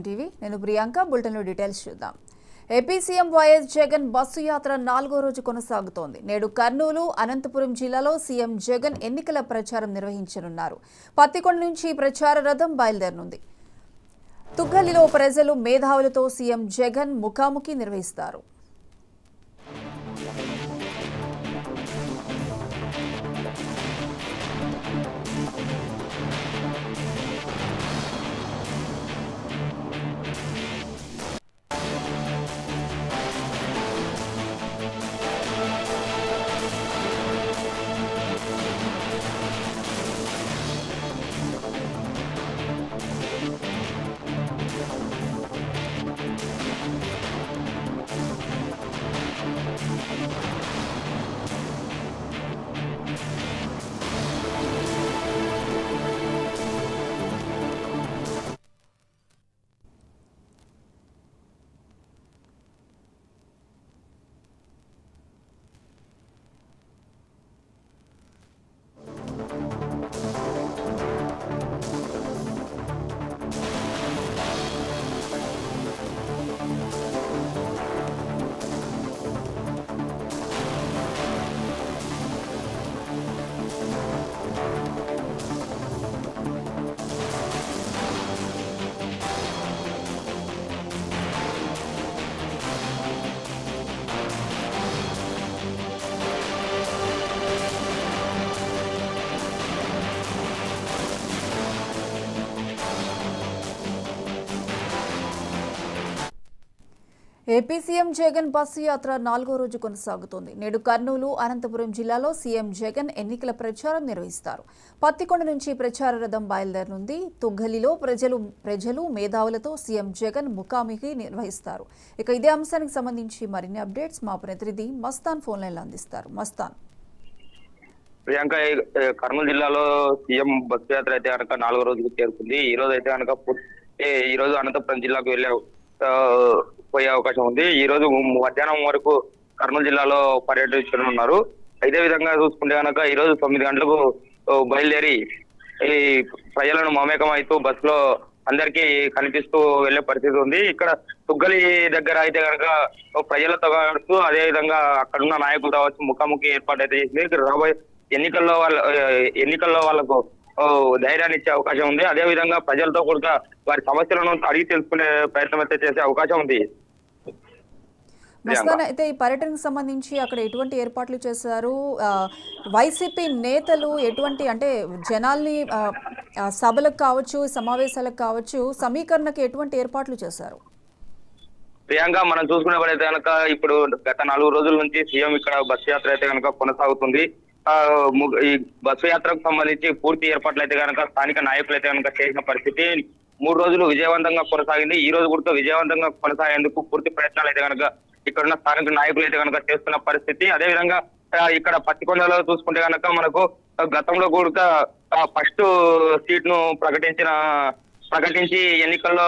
TV నేను ప్రియాంక బులెటిన్లో details చూద్దాం. AP CM YS Jagan bus యాత్ర 4వ రోజు కొనసాగుతోంది. నేడు కర్నూలు, అనంతపురం జిల్లాలో సీఎం జగన్ ఎన్నికల ప్రచారం నిర్వహించనున్నారు. పత్తికొండ నుంచి ప్రచార రథం బయలుదేరనుంది. తుగ్గలిలో ప్రజలు మేధావులతో సీఎం జగన్ ముఖాముఖి నిర్వహిస్తారు. ఏపీ సీఎం జగన్ బస్సు యాత్ర 4వ రోజు కొనసాగుతోంది. నేడు కర్నూలు, అనంతపురం జిల్లాలో సీఎం జగన్ ఎన్నికల ప్రచారం నిర్వహిస్తారు. పత్తికొండ నుంచి ప్రచార రథం బయలుదేరనుంది. తుగ్గలిలో ప్రజలు మేధావులతో సీఎం జగన్ ముఖాముఖి నిర్వహిస్తారు. ఇక ఇదే అంశానికి సంబంధించి మరిన్ని అప్డేట్స్ మా ప్రతినిధి మస్తాన్ ఫోన్ లైన్లో అందిస్తారు. మస్తాన్. ప్రియాంక, కర్నూలు జిల్లాలో సీఎం బస్సు యాత్ర అయితే కనుక 4వ రోజుకు చేరుకుంది. ఈ రోజు అయితే కనుక ఈ రోజు అనంతపురం జిల్లాకు పోయే అవకాశం ఉంది. ఈ రోజు మధ్యాహ్నం వరకు కర్నూలు జిల్లాలో పర్యటించనున్నారు. ఇదే విధంగా చూసుకుంటే కనుక ఈ రోజు 9 గంటలకు బయలుదేరి ఈ ప్రజలను మమేకం అవుతూ బస్సులో అందరికీ కనిపిస్తూ వెళ్లే పరిస్థితి ఉంది. ఇక్కడ తుగ్గలి దగ్గర అయితే కనుక ప్రజలతో కావచ్చు, అదే విధంగా అక్కడున్న నాయకులు కావచ్చు ముఖాముఖి ఏర్పాటు అయితే చేసింది. రాబోయే ఎన్నికల్లో వాళ్ళకు ధైర్యాన్ని ఇచ్చే అవకాశం ఉంది. అదే విధంగా ప్రజలతో కూడా వారి సమస్యలను అడిగి తెలుసుకునే ప్రయత్నం అయితే చేసే అవకాశం ఉంది. మస్తాన్, అయితే ఈ పర్యటనకు సంబంధించి అక్కడ ఎటువంటి ఏర్పాట్లు చేశారు? వైసీపీ నేతలు ఎటువంటి అంటే జనాల్ని సభలకు కావచ్చు, సమావేశాలకు కావచ్చు, సమీకరణకు ఎటువంటి ఏర్పాట్లు చేశారు? ప్రియాంక, మనం చూసుకున్నప్పుడైతే కనుక ఇప్పుడు గత 4 రోజుల నుంచి సీఎం ఇక్కడ బస్సు యాత్ర అయితే కనుక కొనసాగుతుంది. ఈ బస్సు యాత్రకు సంబంధించి పూర్తి ఏర్పాట్లు అయితే కనుక స్థానిక నాయకులు అయితే కనుక చేసిన పరిస్థితి 3 రోజులు విజయవంతంగా కొనసాగింది. ఈ రోజు కూడా విజయవంతంగా కొనసాగేందుకు పూర్తి ప్రయత్నాలు అయితే కనుక ఇక్కడున్న స్థానిక నాయకులు అయితే కనుక చేస్తున్న పరిస్థితి. అదేవిధంగా ఇక్కడ పత్తికొండలో చూసుకుంటే కనుక మనకు గతంలో కూడా ఫస్ట్ సీట్ ను ప్రకటించి ఎన్నికల్లో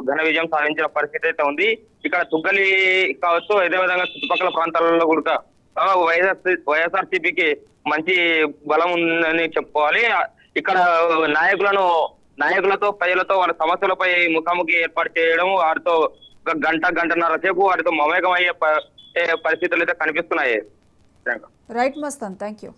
ఘన విజయం సాధించిన పరిస్థితి అయితే ఉంది. ఇక్కడ తుగ్గలి కావచ్చు, అదే విధంగా చుట్టుపక్కల ప్రాంతాలలో కూడా వైఎస్ఆర్సీపీకి మంచి బలం ఉందని చెప్పుకోవాలి. ఇక్కడ నాయకులతో ప్రజలతో వాళ్ళ సమస్యలపై ముఖాముఖి ఏర్పాటు చేయడం, వారితో గంటన్నర సేపు వారితో మమేకం అయ్యే పరిస్థితులు అయితే కనిపిస్తున్నాయి. Right Mastan, thank you.